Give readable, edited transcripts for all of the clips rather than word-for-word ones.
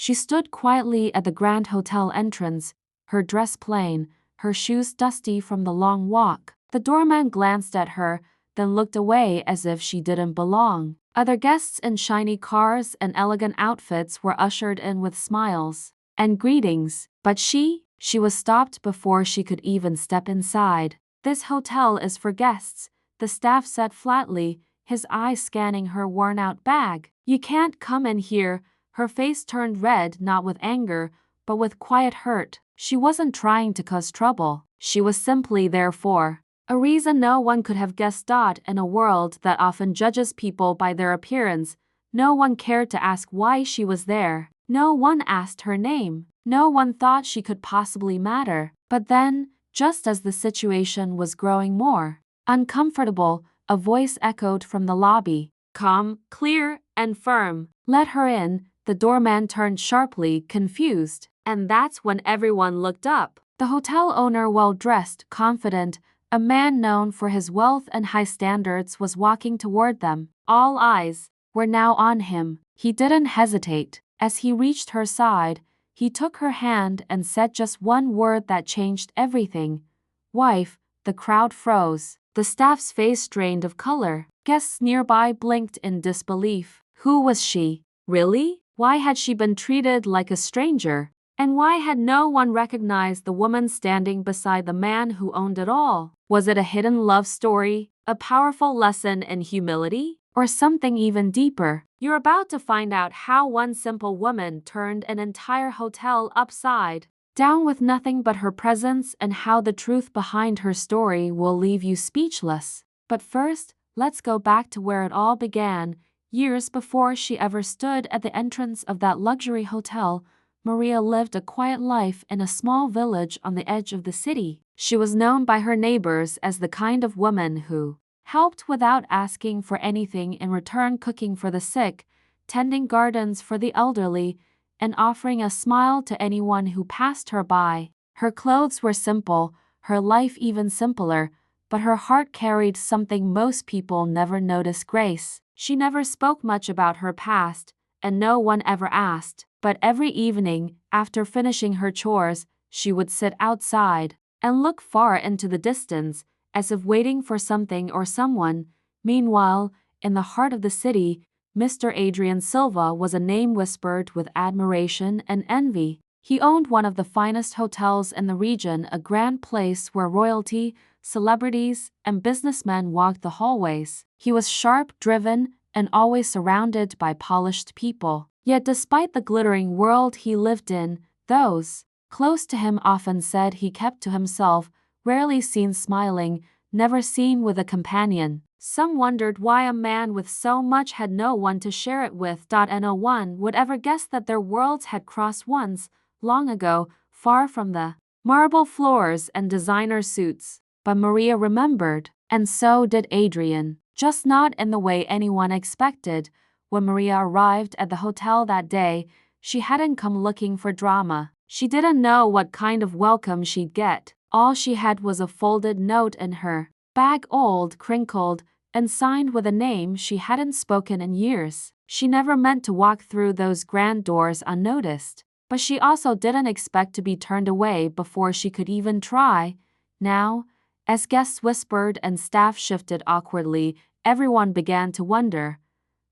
She stood quietly at the Grand Hotel entrance, her dress plain, her shoes dusty from the long walk. The doorman glanced at her, then looked away as if she didn't belong. Other guests in shiny cars and elegant outfits were ushered in with smiles and greetings, but she was stopped before she could even step inside. "This hotel is for guests," the staff said flatly, his eyes scanning her worn-out bag. "You can't come in here." Her face turned red, not with anger, but with quiet hurt. She wasn't trying to cause trouble. She was simply there for a reason no one could have guessed. In a world that often judges people by their appearance, no one cared to ask why she was there. No one asked her name. No one thought she could possibly matter. But then, just as the situation was growing more uncomfortable, a voice echoed from the lobby. Calm, clear, and firm. "Let her in." The doorman turned sharply, confused. And that's when everyone looked up. The hotel owner, well-dressed, confident, a man known for his wealth and high standards, was walking toward them. All eyes were now on him. He didn't hesitate. As he reached her side, he took her hand and said just one word that changed everything. "Wife." The crowd froze. The staff's face drained of color. Guests nearby blinked in disbelief. Who was she? Really? Why had she been treated like a stranger? And why had no one recognized the woman standing beside the man who owned it all? Was it a hidden love story, a powerful lesson in humility, or something even deeper? You're about to find out how one simple woman turned an entire hotel upside down with nothing but her presence, and how the truth behind her story will leave you speechless. But first, let's go back to where it all began. Years before she ever stood at the entrance of that luxury hotel, Maria lived a quiet life in a small village on the edge of the city. She was known by her neighbors as the kind of woman who helped without asking for anything in return, cooking for the sick, tending gardens for the elderly, and offering a smile to anyone who passed her by. Her clothes were simple, her life even simpler, but her heart carried something most people never notice: grace. She never spoke much about her past, and no one ever asked. But every evening, after finishing her chores, she would sit outside and look far into the distance, as if waiting for something or someone. Meanwhile, in the heart of the city, Mr. Adrian Silva was a name whispered with admiration and envy. He owned one of the finest hotels in the region, a grand place where royalty, celebrities, and businessmen walked the hallways. He was sharp, driven, and always surrounded by polished people. Yet despite the glittering world he lived in, those close to him often said he kept to himself, rarely seen smiling, never seen with a companion. Some wondered why a man with so much had no one to share it with. And no one would ever guess that their worlds had crossed once, long ago, far from the marble floors and designer suits. But Maria remembered, and so did Adrian, just not in the way anyone expected. When Maria arrived at the hotel that day, she hadn't come looking for drama. She didn't know what kind of welcome she'd get. All she had was a folded note in her bag, old, crinkled, and signed with a name she hadn't spoken in years. She never meant to walk through those grand doors unnoticed, but she also didn't expect to be turned away before she could even try. Now, as guests whispered and staff shifted awkwardly, everyone began to wonder,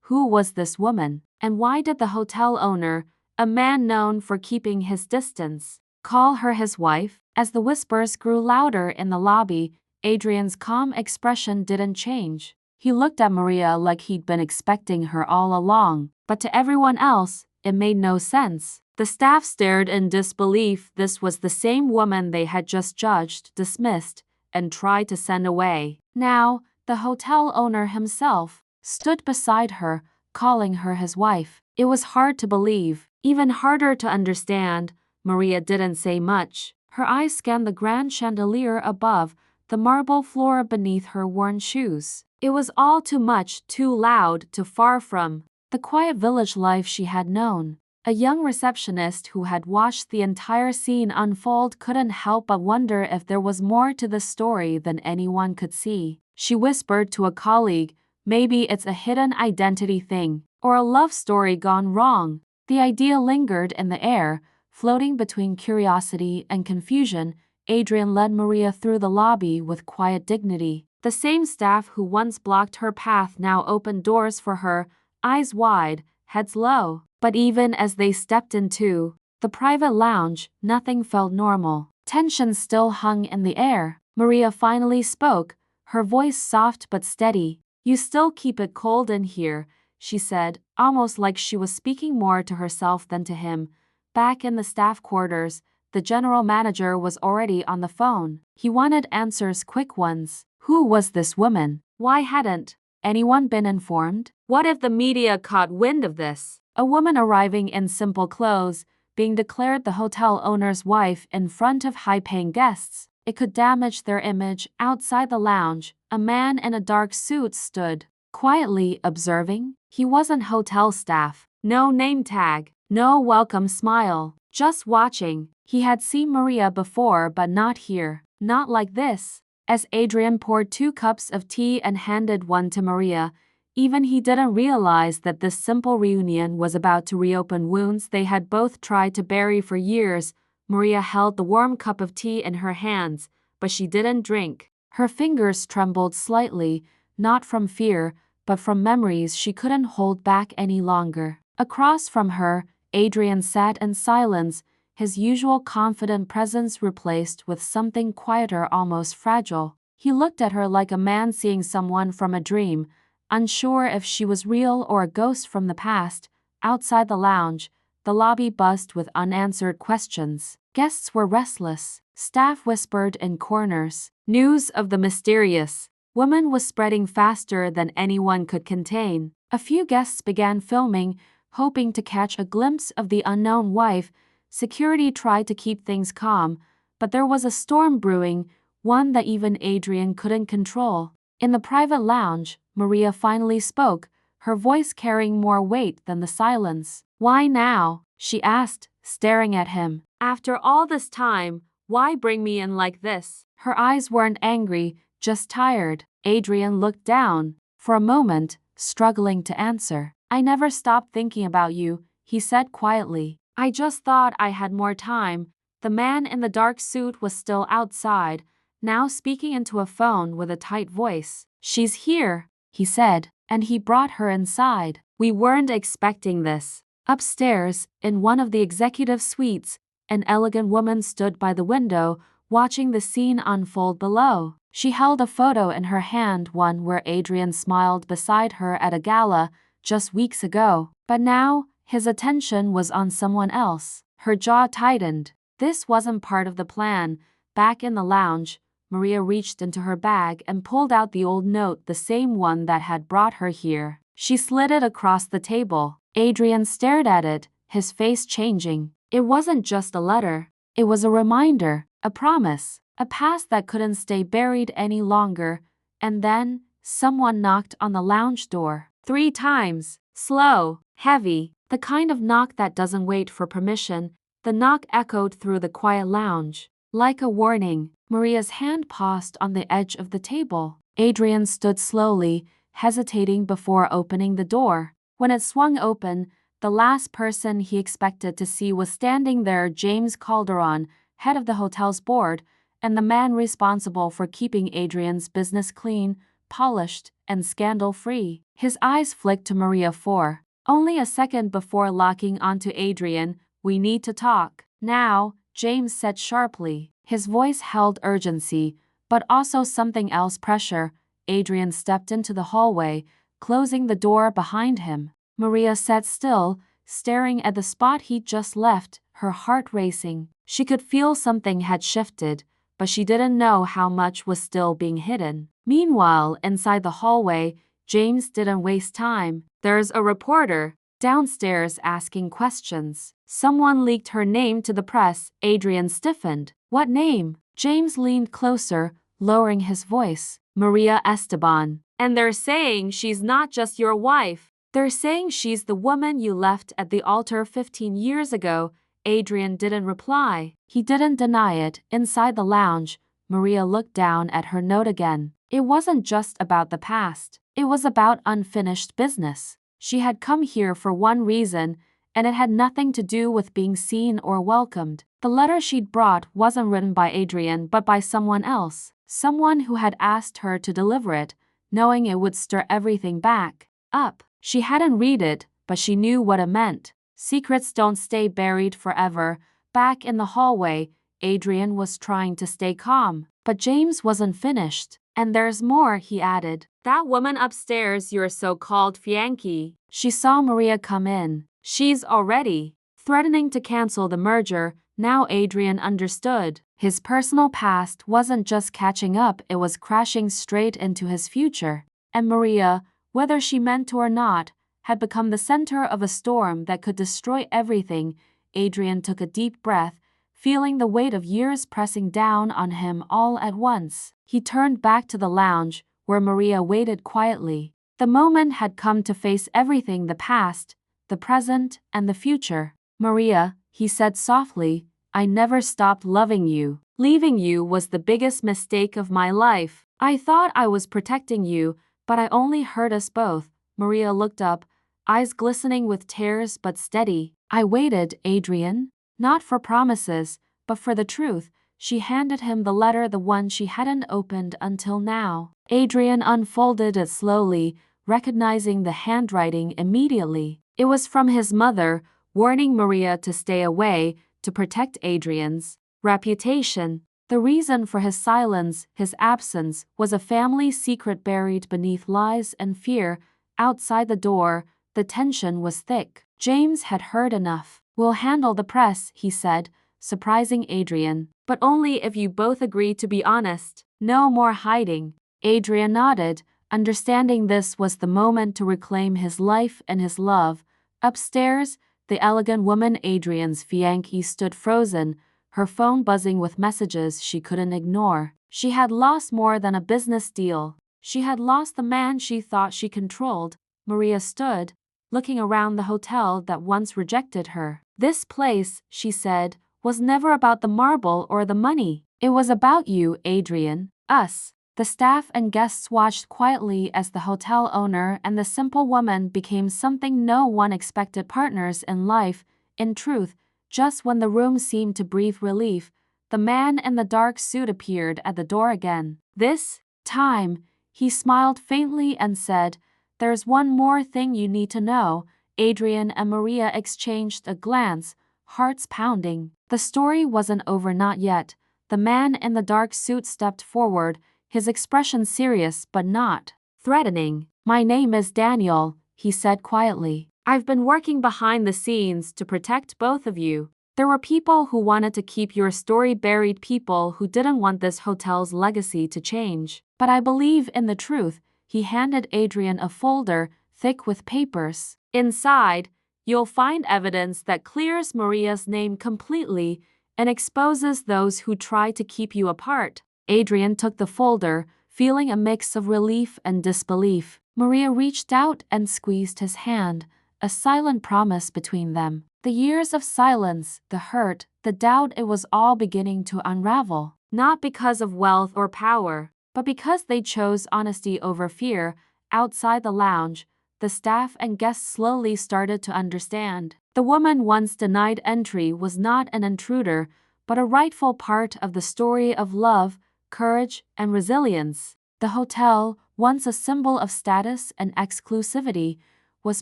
who was this woman? And why did the hotel owner, a man known for keeping his distance, call her his wife? As the whispers grew louder in the lobby, Adrian's calm expression didn't change. He looked at Maria like he'd been expecting her all along, but to everyone else, it made no sense. The staff stared in disbelief. This was the same woman they had just judged, dismissed, and tried to send away. Now, the hotel owner himself stood beside her, calling her his wife. It was hard to believe, even harder to understand. Maria didn't say much. Her eyes scanned the grand chandelier above, the marble floor beneath her worn shoes. It was all too much, too loud, too far from the quiet village life she had known. A young receptionist who had watched the entire scene unfold couldn't help but wonder if there was more to the story than anyone could see. She whispered to a colleague, maybe it's a hidden identity thing, or a love story gone wrong. The idea lingered in the air, floating between curiosity and confusion. Adrian led Maria through the lobby with quiet dignity. The same staff who once blocked her path now opened doors for her, eyes wide, heads low. But even as they stepped into the private lounge, nothing felt normal. Tension still hung in the air. Maria finally spoke, her voice soft but steady. "You still keep it cold in here," she said, almost like she was speaking more to herself than to him. Back in the staff quarters, the general manager was already on the phone. He wanted answers, quick ones. Who was this woman? Why hadn't anyone been informed? What if the media caught wind of this? A woman arriving in simple clothes, being declared the hotel owner's wife in front of high-paying guests. It could damage their image. Outside the lounge, a man in a dark suit stood, quietly observing. He wasn't hotel staff. No name tag. No welcome smile. Just watching. He had seen Maria before, but not here. Not like this. As Adrian poured 2 cups of tea and handed one to Maria, even he didn't realize that this simple reunion was about to reopen wounds they had both tried to bury for years. Maria held the warm cup of tea in her hands, but she didn't drink. Her fingers trembled slightly, not from fear, but from memories she couldn't hold back any longer. Across from her, Adrian sat in silence, his usual confident presence replaced with something quieter, almost fragile. He looked at her like a man seeing someone from a dream, unsure if she was real or a ghost from the past. Outside the lounge, the lobby buzzed with unanswered questions. Guests were restless. Staff whispered in corners. News of the mysterious woman was spreading faster than anyone could contain. A few guests began filming, hoping to catch a glimpse of the unknown wife. Security tried to keep things calm, but there was a storm brewing, one that even Adrian couldn't control. In the private lounge, Maria finally spoke, her voice carrying more weight than the silence. "Why now?" she asked, staring at him. "After all this time, why bring me in like this?" Her eyes weren't angry, just tired. Adrian looked down. For a moment, struggling to answer. "I never stopped thinking about you," he said quietly. "I just thought I had more time." The man in the dark suit was still outside, now speaking into a phone with a tight voice. "She's here," he said, and he brought her inside. "We weren't expecting this." Upstairs, in one of the executive suites, an elegant woman stood by the window, watching the scene unfold below. She held a photo in her hand, one where Adrian smiled beside her at a gala just weeks ago. But now, his attention was on someone else. Her jaw tightened. This wasn't part of the plan. Back in the lounge, Maria reached into her bag and pulled out the old note, the same one that had brought her here. She slid it across the table. Adrian stared at it, his face changing. It wasn't just a letter. It was a reminder, a promise, a past that couldn't stay buried any longer. And then, someone knocked on the lounge door. 3 times. Slow, heavy, the kind of knock that doesn't wait for permission. The knock echoed through the quiet lounge. Like a warning, Maria's hand paused on the edge of the table. Adrian stood slowly, hesitating before opening the door. When it swung open, the last person he expected to see was standing there, James Calderon, head of the hotel's board, and the man responsible for keeping Adrian's business clean, polished, and scandal-free. His eyes flicked to Maria for only a second before locking onto Adrian. "We need to talk now," James said sharply. His voice held urgency, but also something else, pressure. Adrian stepped into the hallway, closing the door behind him. Maria sat still, staring at the spot he'd just left, her heart racing. She could feel something had shifted, but she didn't know how much was still being hidden. Meanwhile, inside the hallway, James didn't waste time. "There's a reporter downstairs asking questions. Someone leaked her name to the press." Adrian stiffened. "What name?" James leaned closer, lowering his voice. "Maria Esteban. And they're saying she's not just your wife. They're saying she's the woman you left at the altar 15 years ago." Adrian didn't reply. He didn't deny it. Inside the lounge, Maria looked down at her note again. It wasn't just about the past. It was about unfinished business. She had come here for one reason, and it had nothing to do with being seen or welcomed. The letter she'd brought wasn't written by Adrian but by someone else, someone who had asked her to deliver it, knowing it would stir everything back up. She hadn't read it, but she knew what it meant. Secrets don't stay buried forever. Back in the hallway, Adrian was trying to stay calm, but James wasn't finished. And there's more, he added. That woman upstairs, your so-called fiancée. She saw Maria come in. She's already threatening to cancel the merger. Now Adrian understood. His personal past wasn't just catching up, it was crashing straight into his future. And Maria, whether she meant to or not, had become the center of a storm that could destroy everything. Adrian took a deep breath, feeling the weight of years pressing down on him all at once. He turned back to the lounge, where Maria waited quietly. The moment had come to face everything, the past, the present, and the future. Maria, he said softly, I never stopped loving you. Leaving you was the biggest mistake of my life. I thought I was protecting you, but I only hurt us both. Maria looked up, eyes glistening with tears but steady. I waited, Adrian. Not for promises, but for the truth. She handed him the letter, the one she hadn't opened until now. Adrian unfolded it slowly, recognizing the handwriting immediately. It was from his mother, warning Maria to stay away, to protect Adrian's reputation. The reason for his silence, his absence, was a family secret buried beneath lies and fear. Outside the door, the tension was thick. James had heard enough. We'll handle the press, he said, surprising Adrian. But only if you both agree to be honest. No more hiding. Adrian nodded, understanding this was the moment to reclaim his life and his love. Upstairs, the elegant woman, Adrian's fiancée, stood frozen, her phone buzzing with messages she couldn't ignore. She had lost more than a business deal. She had lost the man she thought she controlled. Maria stood, looking around the hotel that once rejected her. This place, she said, was never about the marble or the money. It was about you, Adrian. Us. The staff and guests watched quietly as the hotel owner and the simple woman became something no one expected, partners in life. In truth, just when the room seemed to breathe relief, the man in the dark suit appeared at the door again. This time, he smiled faintly and said, There's one more thing you need to know. Adrian and Maria exchanged a glance, hearts pounding. The story wasn't over, not yet. The man in the dark suit stepped forward, his expression serious but not threatening. My name is Daniel, he said quietly. I've been working behind the scenes to protect both of you. There were people who wanted to keep your story buried, people who didn't want this hotel's legacy to change. But I believe in the truth. He handed Adrian a folder, thick with papers. Inside, you'll find evidence that clears Maria's name completely and exposes those who try to keep you apart. Adrian took the folder, feeling a mix of relief and disbelief. Maria reached out and squeezed his hand, a silent promise between them. The years of silence, the hurt, the doubt, it was all beginning to unravel. Not because of wealth or power, but because they chose honesty over fear. Outside the lounge, the staff and guests slowly started to understand. The woman once denied entry was not an intruder, but a rightful part of the story of love, courage, and resilience. The hotel, once a symbol of status and exclusivity, was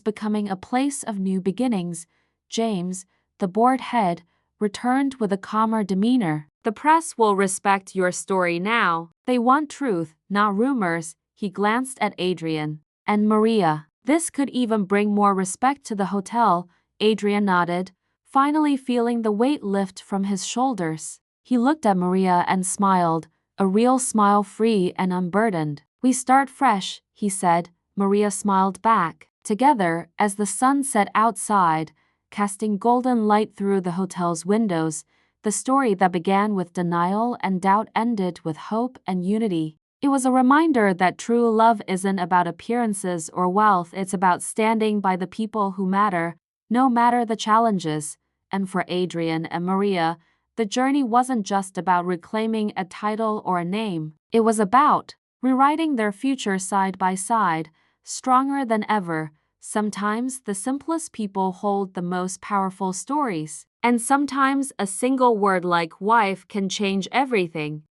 becoming a place of new beginnings. James, the board head, returned with a calmer demeanor. The press will respect your story now. They want truth, not rumors. He glanced at Adrian and Maria. This could even bring more respect to the hotel. Adrian nodded, finally feeling the weight lift from his shoulders. He looked at Maria and smiled, a real smile, free and unburdened. We start fresh, he said. Maria smiled back. Together, as the sun set outside, casting golden light through the hotel's windows, the story that began with denial and doubt ended with hope and unity. It was a reminder that true love isn't about appearances or wealth, it's about standing by the people who matter, no matter the challenges. And for Adrian and Maria, the journey wasn't just about reclaiming a title or a name. It was about rewriting their future side by side, stronger than ever, Sometimes the simplest people hold the most powerful stories. And sometimes a single word like wife can change everything.